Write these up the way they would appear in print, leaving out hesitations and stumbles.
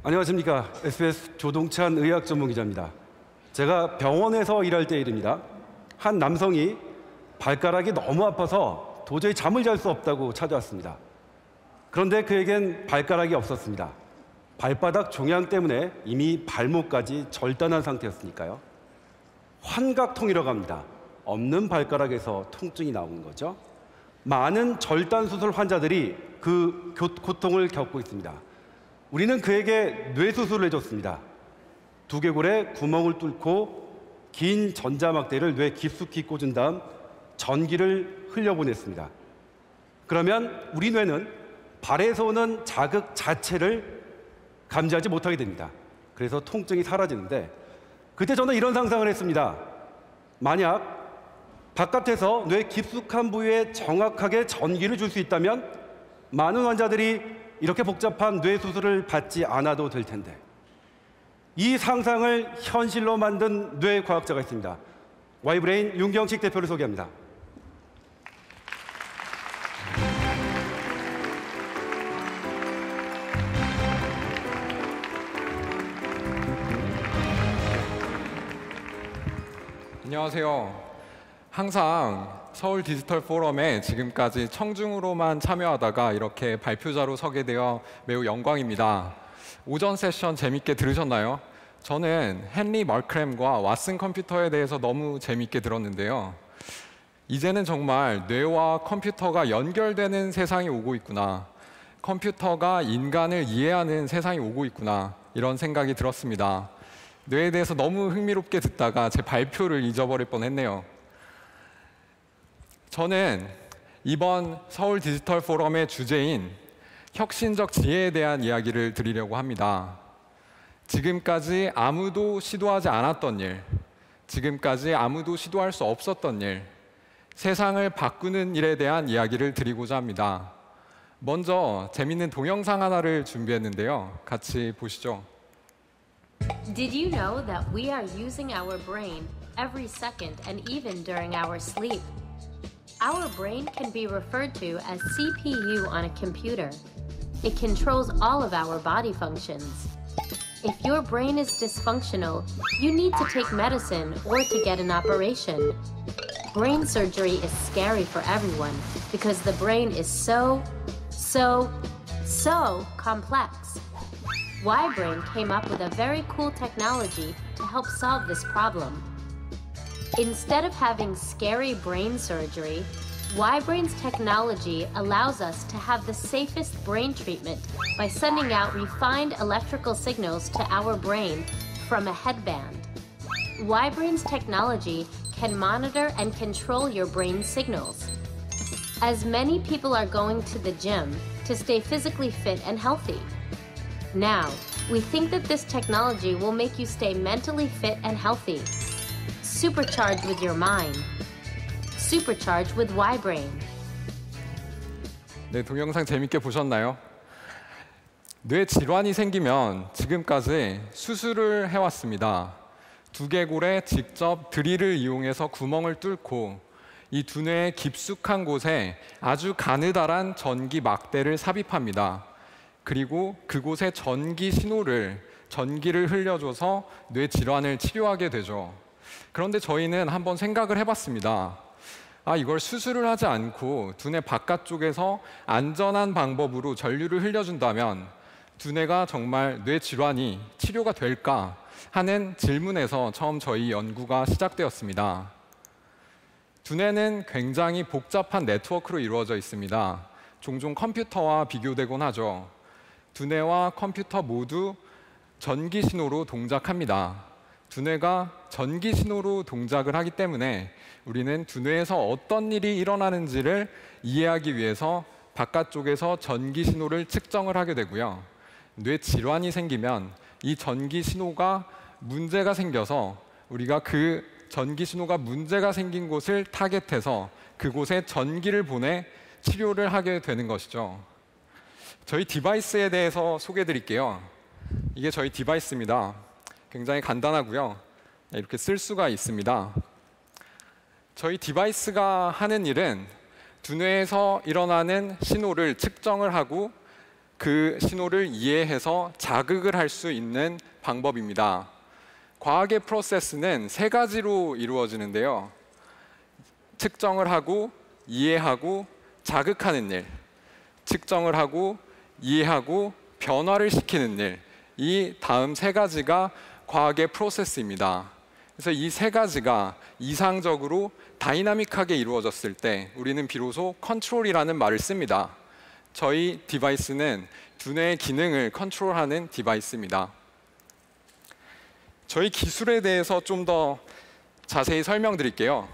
안녕하십니까. SBS 조동찬 의학 전문 기자입니다. 제가 병원에서 일할 때 일입니다. 한 남성이 발가락이 너무 아파서 도저히 잠을 잘 수 없다고 찾아왔습니다. 그런데 그에겐 발가락이 없었습니다. 발바닥 종양 때문에 이미 발목까지 절단한 상태였으니까요. 환각통이라고 합니다. 없는 발가락에서 통증이 나오는 거죠. 많은 절단 수술 환자들이 그 고통을 겪고 있습니다. 우리는 그에게 뇌수술을 해줬습니다. 두개골에 구멍을 뚫고 긴 전자막대를 뇌에 깊숙이 꽂은 다음 전기를 흘려보냈습니다. 그러면 우리 뇌는 발에서 오는 자극 자체를 감지하지 못하게 됩니다. 그래서 통증이 사라지는데, 그때 저는 이런 상상을 했습니다. 만약 바깥에서 뇌 깊숙한 부위에 정확하게 전기를 줄 수 있다면 많은 환자들이 이렇게 복잡한 뇌 수술을 받지 않아도 될 텐데, 이 상상을 현실로 만든 뇌 과학자가 있습니다. Y브레인 윤경식 대표를 소개합니다. 안녕하세요. 항상 서울 디지털 포럼에 지금까지 청중으로만 참여하다가 이렇게 발표자로 서게 되어 매우 영광입니다. 오전 세션 재밌게 들으셨나요? 저는 헨리 마크램과 왓슨 컴퓨터에 대해서 너무 재밌게 들었는데요. 이제는 정말 뇌와 컴퓨터가 연결되는 세상이 오고 있구나. 컴퓨터가 인간을 이해하는 세상이 오고 있구나. 이런 생각이 들었습니다. 뇌에 대해서 너무 흥미롭게 듣다가 제 발표를 잊어버릴 뻔했네요. 저는 이번 서울 디지털 포럼의 주제인 혁신적 지혜에 대한 이야기를 드리려고 합니다. 지금까지 아무도 시도하지 않았던 일, 지금까지 아무도 시도할 수 없었던 일, 세상을 바꾸는 일에 대한 이야기를 드리고자 합니다. 먼저 재밌는 동영상 하나를 준비했는데요. 같이 보시죠. Did you know that we are using our brain every second and even during our sleep? Our brain can be referred to as CPU on a computer. It controls all of our body functions. If your brain is dysfunctional, you need to take medicine or to get an operation. Brain surgery is scary for everyone because the brain is so complex. Ybrain came up with a very cool technology to help solve this problem. Instead of having scary brain surgery, Ybrain's technology allows us to have the safest brain treatment by sending out refined electrical signals to our brain from a headband. Ybrain's technology can monitor and control your brain signals. As many people are going to the gym to stay physically fit and healthy. Now, we think that this technology will make you stay mentally fit and healthy. Supercharged with your mind. Supercharged with Ybrain. 네, 동영상 재밌게 보셨나요? 뇌 질환이 생기면 지금까지 수술을 해왔습니다. 두개골에 직접 드릴을 이용해서 구멍을 뚫고 이 두뇌의 깊숙한 곳에 아주 가느다란 전기 막대를 삽입합니다. 그리고 그곳에 전기를 흘려줘서 뇌 질환을 치료하게 되죠. 그런데 저희는 한번 생각을 해봤습니다. 이걸 수술을 하지 않고 두뇌 바깥쪽에서 안전한 방법으로 전류를 흘려준다면 두뇌가 정말 뇌 질환이 치료가 될까 하는 질문에서 처음 저희 연구가 시작되었습니다. 두뇌는 굉장히 복잡한 네트워크로 이루어져 있습니다. 종종 컴퓨터와 비교되곤 하죠. 두뇌와 컴퓨터 모두 전기 신호로 동작합니다. 두뇌가 전기 신호로 동작을 하기 때문에 우리는 두뇌에서 어떤 일이 일어나는지를 이해하기 위해서 바깥쪽에서 전기 신호를 측정을 하게 되고요. 뇌 질환이 생기면 이 전기 신호가 문제가 생겨서 우리가 그 전기 신호가 문제가 생긴 곳을 타겟해서 그곳에 전기를 보내 치료를 하게 되는 것이죠. 저희 디바이스에 대해서 소개해 드릴게요. 이게 저희 디바이스입니다. 굉장히 간단하고요. 이렇게 쓸 수가 있습니다. 저희 디바이스가 하는 일은 두뇌에서 일어나는 신호를 측정을 하고 그 신호를 이해해서 자극을 할 수 있는 방법입니다. 과학의 프로세스는 세 가지로 이루어지는데요. 측정을 하고 이해하고 자극하는 일, 측정을 하고 이해하고 변화를 시키는 일, 이 다음 세 가지가 과학의 프로세스입니다. 그래서 이 세 가지가 이상적으로 다이나믹하게 이루어졌을 때 우리는 비로소 컨트롤이라는 말을 씁니다. 저희 디바이스는 두뇌의 기능을 컨트롤하는 디바이스입니다. 저희 기술에 대해서 좀 더 자세히 설명드릴게요.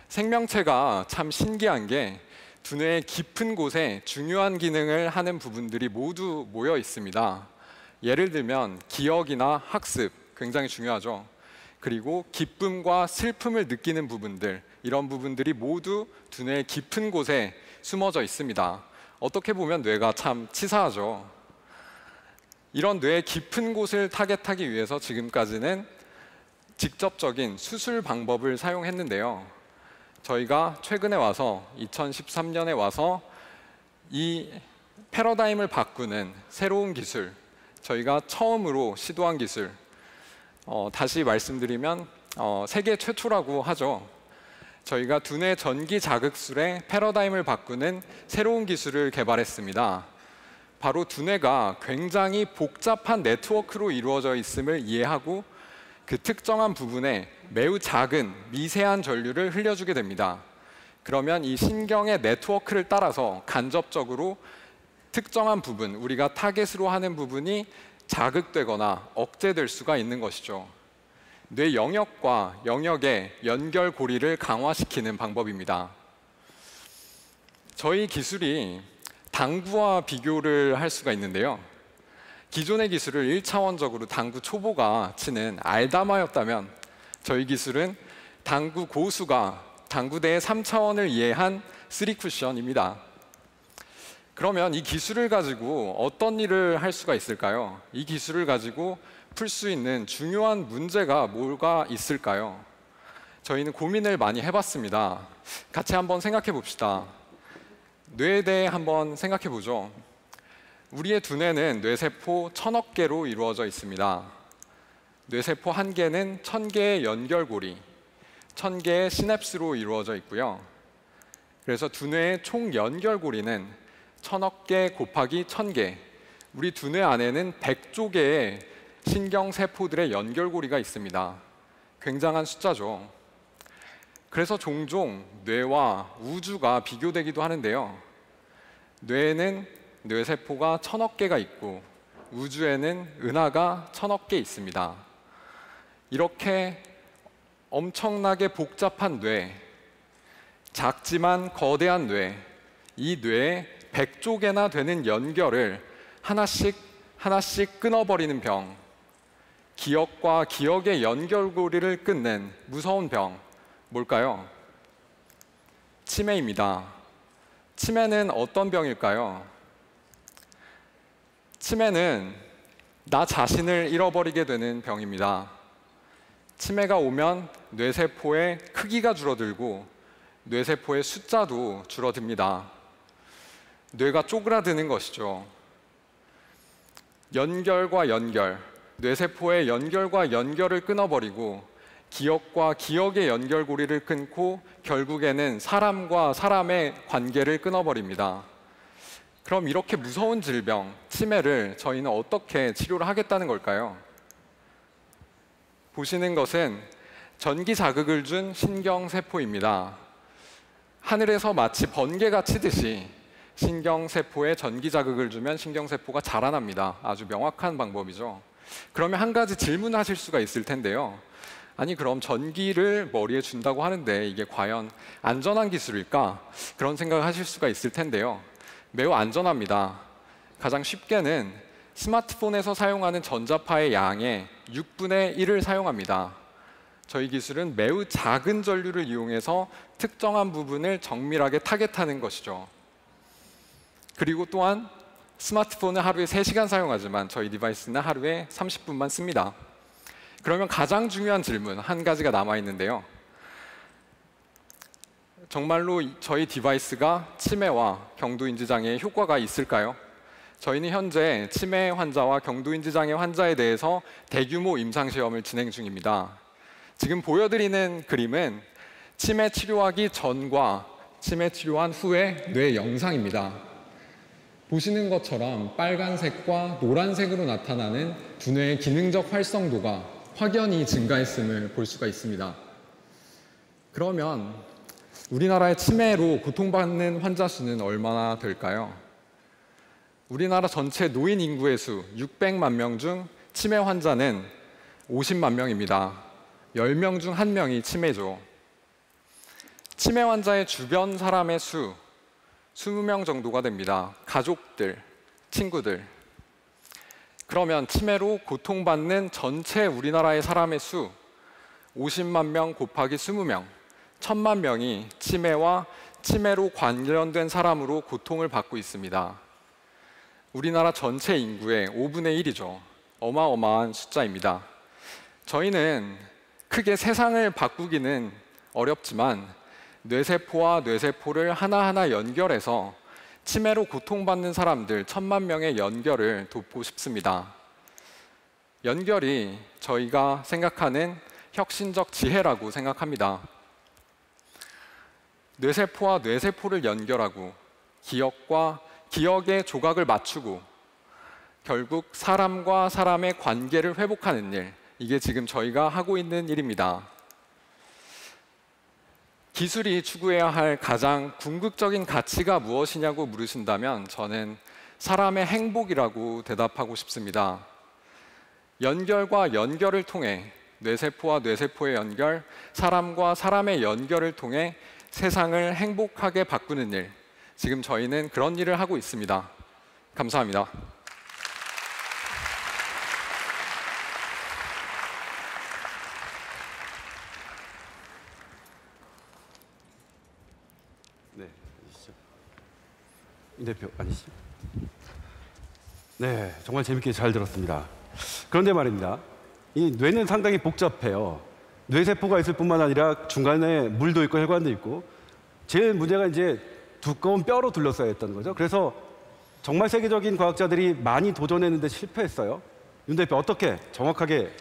생명체가 참 신기한 게 두뇌의 깊은 곳에 중요한 기능을 하는 부분들이 모두 모여 있습니다. 예를 들면 기억이나 학습, 굉장히 중요하죠. 그리고 기쁨과 슬픔을 느끼는 부분들, 이런 부분들이 모두 두뇌의 깊은 곳에 숨어져 있습니다. 어떻게 보면 뇌가 참 치사하죠. 이런 뇌의 깊은 곳을 타겟하기 위해서 지금까지는 직접적인 수술 방법을 사용했는데요. 저희가 최근에 와서 2013년에 와서 이 패러다임을 바꾸는 새로운 기술, 저희가 처음으로 시도한 기술, 다시 말씀드리면 세계 최초라고 하죠. 저희가 두뇌 전기 자극술의 패러다임을 바꾸는 새로운 기술을 개발했습니다. 바로 두뇌가 굉장히 복잡한 네트워크로 이루어져 있음을 이해하고 그 특정한 부분에 매우 작은 미세한 전류를 흘려주게 됩니다. 그러면 이 신경의 네트워크를 따라서 간접적으로 특정한 부분, 우리가 타겟으로 하는 부분이 자극되거나 억제될 수가 있는 것이죠. 뇌 영역과 영역의 연결고리를 강화시키는 방법입니다. 저희 기술이 당구와 비교를 할 수가 있는데요. 기존의 기술을 1차원적으로 당구 초보가 치는 알다마였다면 저희 기술은 당구 고수가 당구대의 3차원을 이해한 3쿠션입니다. 그러면 이 기술을 가지고 어떤 일을 할 수가 있을까요? 이 기술을 가지고 풀 수 있는 중요한 문제가 뭐가 있을까요? 저희는 고민을 많이 해봤습니다. 같이 한번 생각해 봅시다. 뇌에 대해 한번 생각해 보죠. 우리의 두뇌는 뇌세포 1000억 개로 이루어져 있습니다. 뇌세포 한 개는 1000개의 연결고리, 1000개의 시냅스로 이루어져 있고요. 그래서 두뇌의 총 연결고리는 1000억 개 곱하기 1000개, 우리 두뇌 안에는 100조 개의 신경세포들의 연결고리가 있습니다. 굉장한 숫자죠. 그래서 종종 뇌와 우주가 비교되기도 하는데요. 뇌에는 뇌세포가 1000억 개가 있고 우주에는 은하가 1000억 개 있습니다. 이렇게 엄청나게 복잡한 뇌, 작지만 거대한 뇌, 이 뇌에 100조 개나 되는 연결을 하나씩 끊어버리는 병, 기억과 기억의 연결고리를 끊는 무서운 병, 뭘까요? 치매입니다. 치매는 어떤 병일까요? 치매는 나 자신을 잃어버리게 되는 병입니다. 치매가 오면 뇌세포의 크기가 줄어들고 뇌세포의 숫자도 줄어듭니다. 뇌가 쪼그라드는 것이죠. 연결과 연결, 뇌세포의 연결과 연결을 끊어버리고 기억과 기억의 연결고리를 끊고 결국에는 사람과 사람의 관계를 끊어버립니다. 그럼 이렇게 무서운 질병, 치매를 저희는 어떻게 치료를 하겠다는 걸까요? 보시는 것은 전기 자극을 준 신경세포입니다. 하늘에서 마치 번개가 치듯이 신경세포에 전기 자극을 주면 신경세포가 자라납니다. 아주 명확한 방법이죠. 그러면 한 가지 질문하실 수가 있을 텐데요. 아니 그럼 전기를 머리에 준다고 하는데 이게 과연 안전한 기술일까? 그런 생각을 하실 수가 있을 텐데요. 매우 안전합니다. 가장 쉽게는 스마트폰에서 사용하는 전자파의 양의 6분의 1을 사용합니다. 저희 기술은 매우 작은 전류를 이용해서 특정한 부분을 정밀하게 타겟하는 것이죠. 그리고 또한 스마트폰은 하루에 3시간 사용하지만 저희 디바이스는 하루에 30분만 씁니다. 그러면 가장 중요한 질문 한 가지가 남아있는데요. 정말로 저희 디바이스가 치매와 경도인지 장애에 효과가 있을까요? 저희는 현재 치매 환자와 경도인지 장애 환자에 대해서 대규모 임상시험을 진행 중입니다. 지금 보여드리는 그림은 치매 치료하기 전과 치매 치료한 후의 뇌 영상입니다. 보시는 것처럼 빨간색과 노란색으로 나타나는 두뇌의 기능적 활성도가 확연히 증가했음을 볼 수가 있습니다. 그러면 우리나라의 치매로 고통받는 환자 수는 얼마나 될까요? 우리나라 전체 노인 인구의 수 600만 명 중 치매 환자는 50만 명입니다. 10명 중 1명이 치매죠. 치매 환자의 주변 사람의 수 20명 정도가 됩니다. 가족들, 친구들. 그러면 치매로 고통받는 전체 우리나라의 사람의 수 50만 명 곱하기 20명, 1000만 명이 치매와 치매로 관련된 사람으로 고통을 받고 있습니다. 우리나라 전체 인구의 5분의 1이죠. 어마어마한 숫자입니다. 저희는 크게 세상을 바꾸기는 어렵지만 뇌세포와 뇌세포를 하나하나 연결해서 치매로 고통받는 사람들 1000만 명의 연결을 돕고 싶습니다. 연결이 저희가 생각하는 혁신적 지혜라고 생각합니다. 뇌세포와 뇌세포를 연결하고 기억과 기억의 조각을 맞추고 결국 사람과 사람의 관계를 회복하는 일, 이게 지금 저희가 하고 있는 일입니다. 기술이 추구해야 할 가장 궁극적인 가치가 무엇이냐고 물으신다면 저는 사람의 행복이라고 대답하고 싶습니다. 연결과 연결을 통해 뇌세포와 뇌세포의 연결, 사람과 사람의 연결을 통해 세상을 행복하게 바꾸는 일, 지금 저희는 그런 일을 하고 있습니다. 감사합니다. 네, 아니시죠? 임 대표 아니시죠? 네, 정말 재밌게 잘 들었습니다. 그런데 말입니다. 이 뇌는 상당히 복잡해요. 뇌세포가 있을 뿐만 아니라 중간에 물도 있고 혈관도 있고, 제일 문제가 이제 두꺼운 뼈로 둘러싸여 있다는 거죠. 그래서 정말 세계적인 과학자들이 많이 도전했는데 실패했어요. 윤 대표, 어떻게 정확하게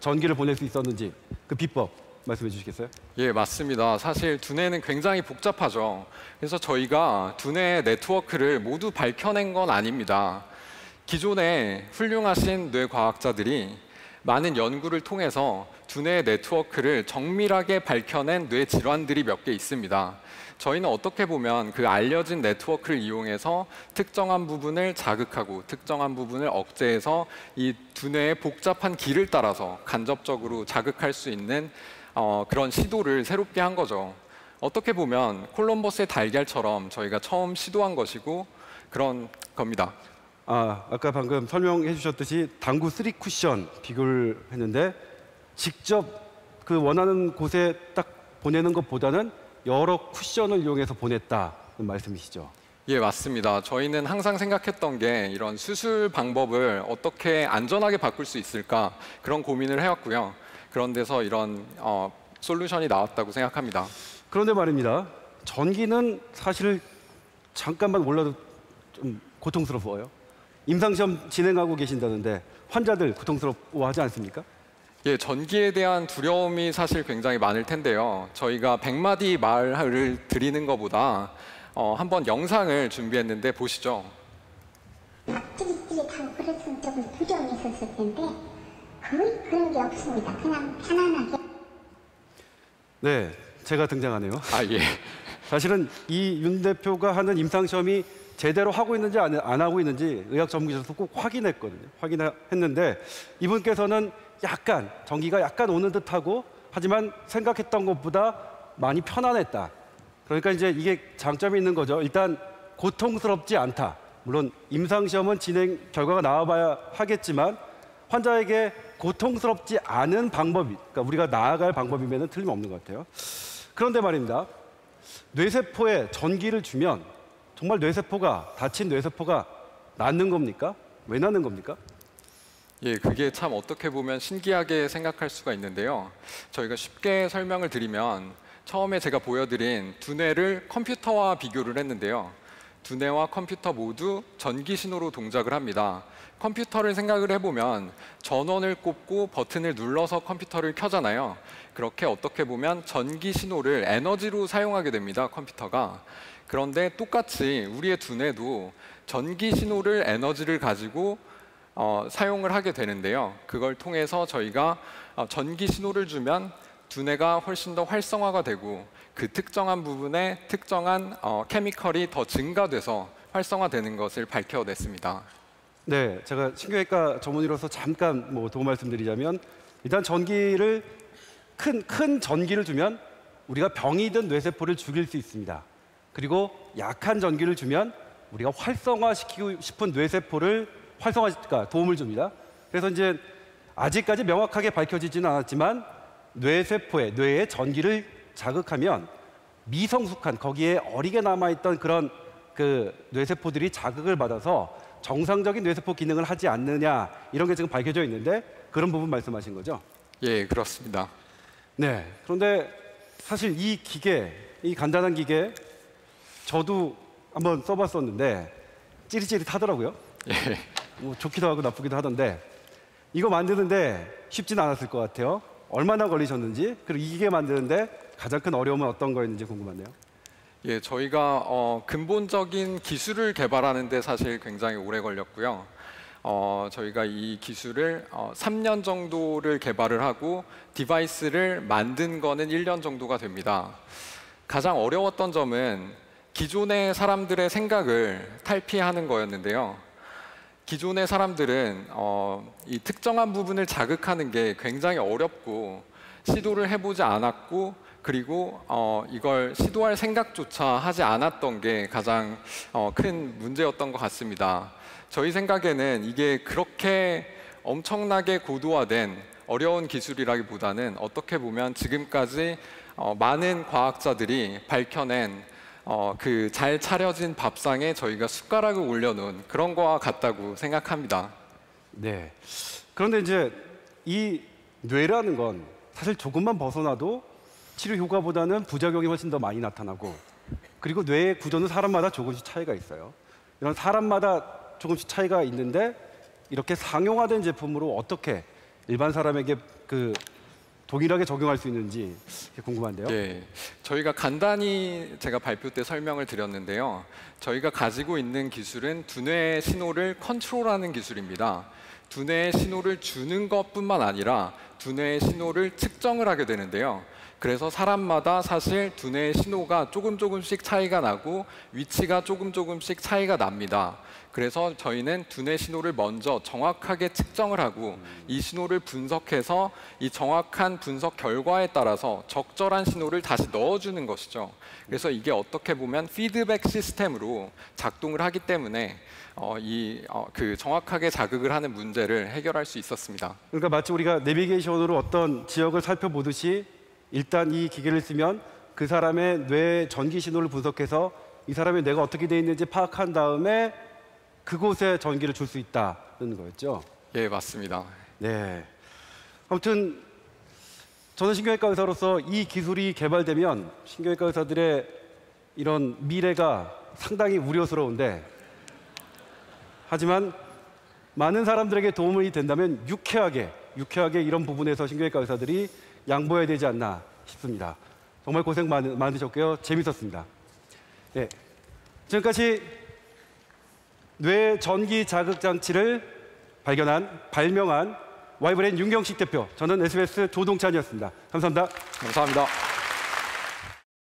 전기를 보낼 수 있었는지 그 비법 말씀해 주시겠어요? 예, 맞습니다. 사실 두뇌는 굉장히 복잡하죠. 그래서 저희가 두뇌의 네트워크를 모두 밝혀낸 건 아닙니다. 기존에 훌륭하신 뇌과학자들이 많은 연구를 통해서 두뇌의 네트워크를 정밀하게 밝혀낸 뇌 질환들이 몇 개 있습니다. 저희는 어떻게 보면 그 알려진 네트워크를 이용해서 특정한 부분을 자극하고 특정한 부분을 억제해서 이 두뇌의 복잡한 길을 따라서 간접적으로 자극할 수 있는 그런 시도를 새롭게 한 거죠. 어떻게 보면 콜럼버스의 달걀처럼 저희가 처음 시도한 것이고 그런 겁니다. 아까 방금 설명해 주셨듯이 당구 3 쿠션 비교를 했는데 직접 그 원하는 곳에 딱 보내는 것보다는 여러 쿠션을 이용해서 보냈다는 말씀이시죠? 예, 맞습니다. 저희는 항상 생각했던 게 이런 수술 방법을 어떻게 안전하게 바꿀 수 있을까 그런 고민을 해왔고요. 그런 데서 이런 솔루션이 나왔다고 생각합니다. 그런데 말입니다. 전기는 사실 잠깐만 몰라도 좀 고통스러워요. 임상시험 진행하고 계신다는데 환자들 고통스러워하지 않습니까? 예, 전기에 대한 두려움이 사실 굉장히 많을 텐데요. 저희가 100마디 말을 드리는 것보다 한번 영상을 준비했는데 보시죠. 찌릿찌릿하고 그랬으면 조금 부정이 있었을 텐데 거의 그런 게 없습니다. 그냥 편안하게. 네, 제가 등장하네요. 아, 예. 사실은 이 윤 대표가 하는 임상시험이 제대로 하고 있는지 안 하고 있는지 의학 전문기에서 꼭 확인했거든요. 확인했는데 이분께서는 약간 전기가 약간 오는 듯하고 하지만 생각했던 것보다 많이 편안했다. 그러니까 이제 이게 장점이 있는 거죠. 일단 고통스럽지 않다. 물론 임상시험은 진행 결과가 나와봐야 하겠지만 환자에게 고통스럽지 않은 방법이, 그러니까 우리가 나아갈 방법이면 틀림없는 것 같아요. 그런데 말입니다. 뇌세포에 전기를 주면 정말 다친 뇌세포가 낫는 겁니까? 왜 낫는 겁니까? 예, 그게 참 어떻게 보면 신기하게 생각할 수가 있는데요. 저희가 쉽게 설명을 드리면 처음에 제가 보여드린 두뇌를 컴퓨터와 비교를 했는데요. 두뇌와 컴퓨터 모두 전기 신호로 동작을 합니다. 컴퓨터를 생각을 해보면 전원을 꼽고 버튼을 눌러서 컴퓨터를 켜잖아요. 그렇게 어떻게 보면 전기 신호를 에너지로 사용하게 됩니다, 컴퓨터가. 그런데 똑같이 우리의 두뇌도 전기 신호를 에너지를 가지고 사용을 하게 되는데요. 그걸 통해서 저희가 전기 신호를 주면 두뇌가 훨씬 더 활성화가 되고 그 특정한 부분에 특정한 케미컬이 더 증가돼서 활성화되는 것을 밝혀냈습니다. 네, 제가 신경외과 전문의로서 잠깐 도움 말씀드리자면 일단 전기를 큰 전기를 주면 우리가 병이든 뇌세포를 죽일 수 있습니다. 그리고 약한 전기를 주면 우리가 활성화시키고 싶은 뇌세포를 활성화시키니까 도움을 줍니다. 그래서 이제 아직까지 명확하게 밝혀지지는 않았지만 뇌의 전기를 자극하면 미성숙한 거기에 어리게 남아있던 그런 그 뇌세포들이 자극을 받아서 정상적인 뇌세포 기능을 하지 않느냐 이런 게 지금 밝혀져 있는데 그런 부분 말씀하신 거죠? 예, 그렇습니다. 네. 그런데 사실 이 기계, 이 간단한 기계 저도 한번 써봤었는데 찌릿찌릿하더라고요. 예. 좋기도 하고 나쁘기도 하던데 이거 만드는데 쉽지는 않았을 것 같아요. 얼마나 걸리셨는지 그리고 이 기계 만드는데 가장 큰 어려움은 어떤 거였는지 궁금하네요. 예, 저희가 근본적인 기술을 개발하는 데 사실 굉장히 오래 걸렸고요. 저희가 이 기술을 3년 정도를 개발을 하고 디바이스를 만든 거는 1년 정도가 됩니다. 가장 어려웠던 점은 기존의 사람들의 생각을 탈피하는 거였는데요. 기존의 사람들은 이 특정한 부분을 자극하는 게 굉장히 어렵고 시도를 해보지 않았고 그리고 이걸 시도할 생각조차 하지 않았던 게 가장 큰 문제였던 것 같습니다. 저희 생각에는 이게 그렇게 엄청나게 고도화된 어려운 기술이라기보다는 어떻게 보면 지금까지 많은 과학자들이 밝혀낸 그 잘 차려진 밥상에 저희가 숟가락을 올려놓은 그런 거와 같다고 생각합니다. 네. 그런데 이제 이 뇌라는 건 사실 조금만 벗어나도 치료 효과보다는 부작용이 훨씬 더 많이 나타나고 그리고 뇌의 구조는 사람마다 조금씩 차이가 있어요. 이런 사람마다 조금씩 차이가 있는데 이렇게 상용화된 제품으로 어떻게 일반 사람에게 그 동일하게 적용할 수 있는지 궁금한데요. 네, 저희가 간단히 제가 발표 때 설명을 드렸는데요. 저희가 가지고 있는 기술은 두뇌의 신호를 컨트롤하는 기술입니다. 두뇌의 신호를 주는 것뿐만 아니라 두뇌의 신호를 측정을 하게 되는데요. 그래서 사람마다 사실 두뇌의 신호가 조금씩 차이가 나고 위치가 조금씩 차이가 납니다. 그래서 저희는 두뇌 신호를 먼저 정확하게 측정을 하고 이 신호를 분석해서 이 정확한 분석 결과에 따라서 적절한 신호를 다시 넣어주는 것이죠. 그래서 이게 어떻게 보면 피드백 시스템으로 작동을 하기 때문에 그 정확하게 자극을 하는 문제를 해결할 수 있었습니다. 그러니까 마치 우리가 내비게이션으로 어떤 지역을 살펴보듯이 일단 이 기계를 쓰면 그 사람의 뇌 전기 신호를 분석해서 이 사람의 뇌가 어떻게 되어 있는지 파악한 다음에 그곳에 전기를 줄 수 있다는 거였죠? 예, 맞습니다. 네. 아무튼 저는 신경외과 의사로서 이 기술이 개발되면 신경외과 의사들의 이런 미래가 상당히 우려스러운데 하지만 많은 사람들에게 도움이 된다면 유쾌하게 이런 부분에서 신경외과 의사들이 양보해야 되지 않나 싶습니다. 정말 고생 많으셨고요. 재밌었습니다. 네. 지금까지 뇌 전기 자극 장치를 발명한 와이브레인 윤경식 대표, 저는 SBS 조동찬이었습니다. 감사합니다. 감사합니다.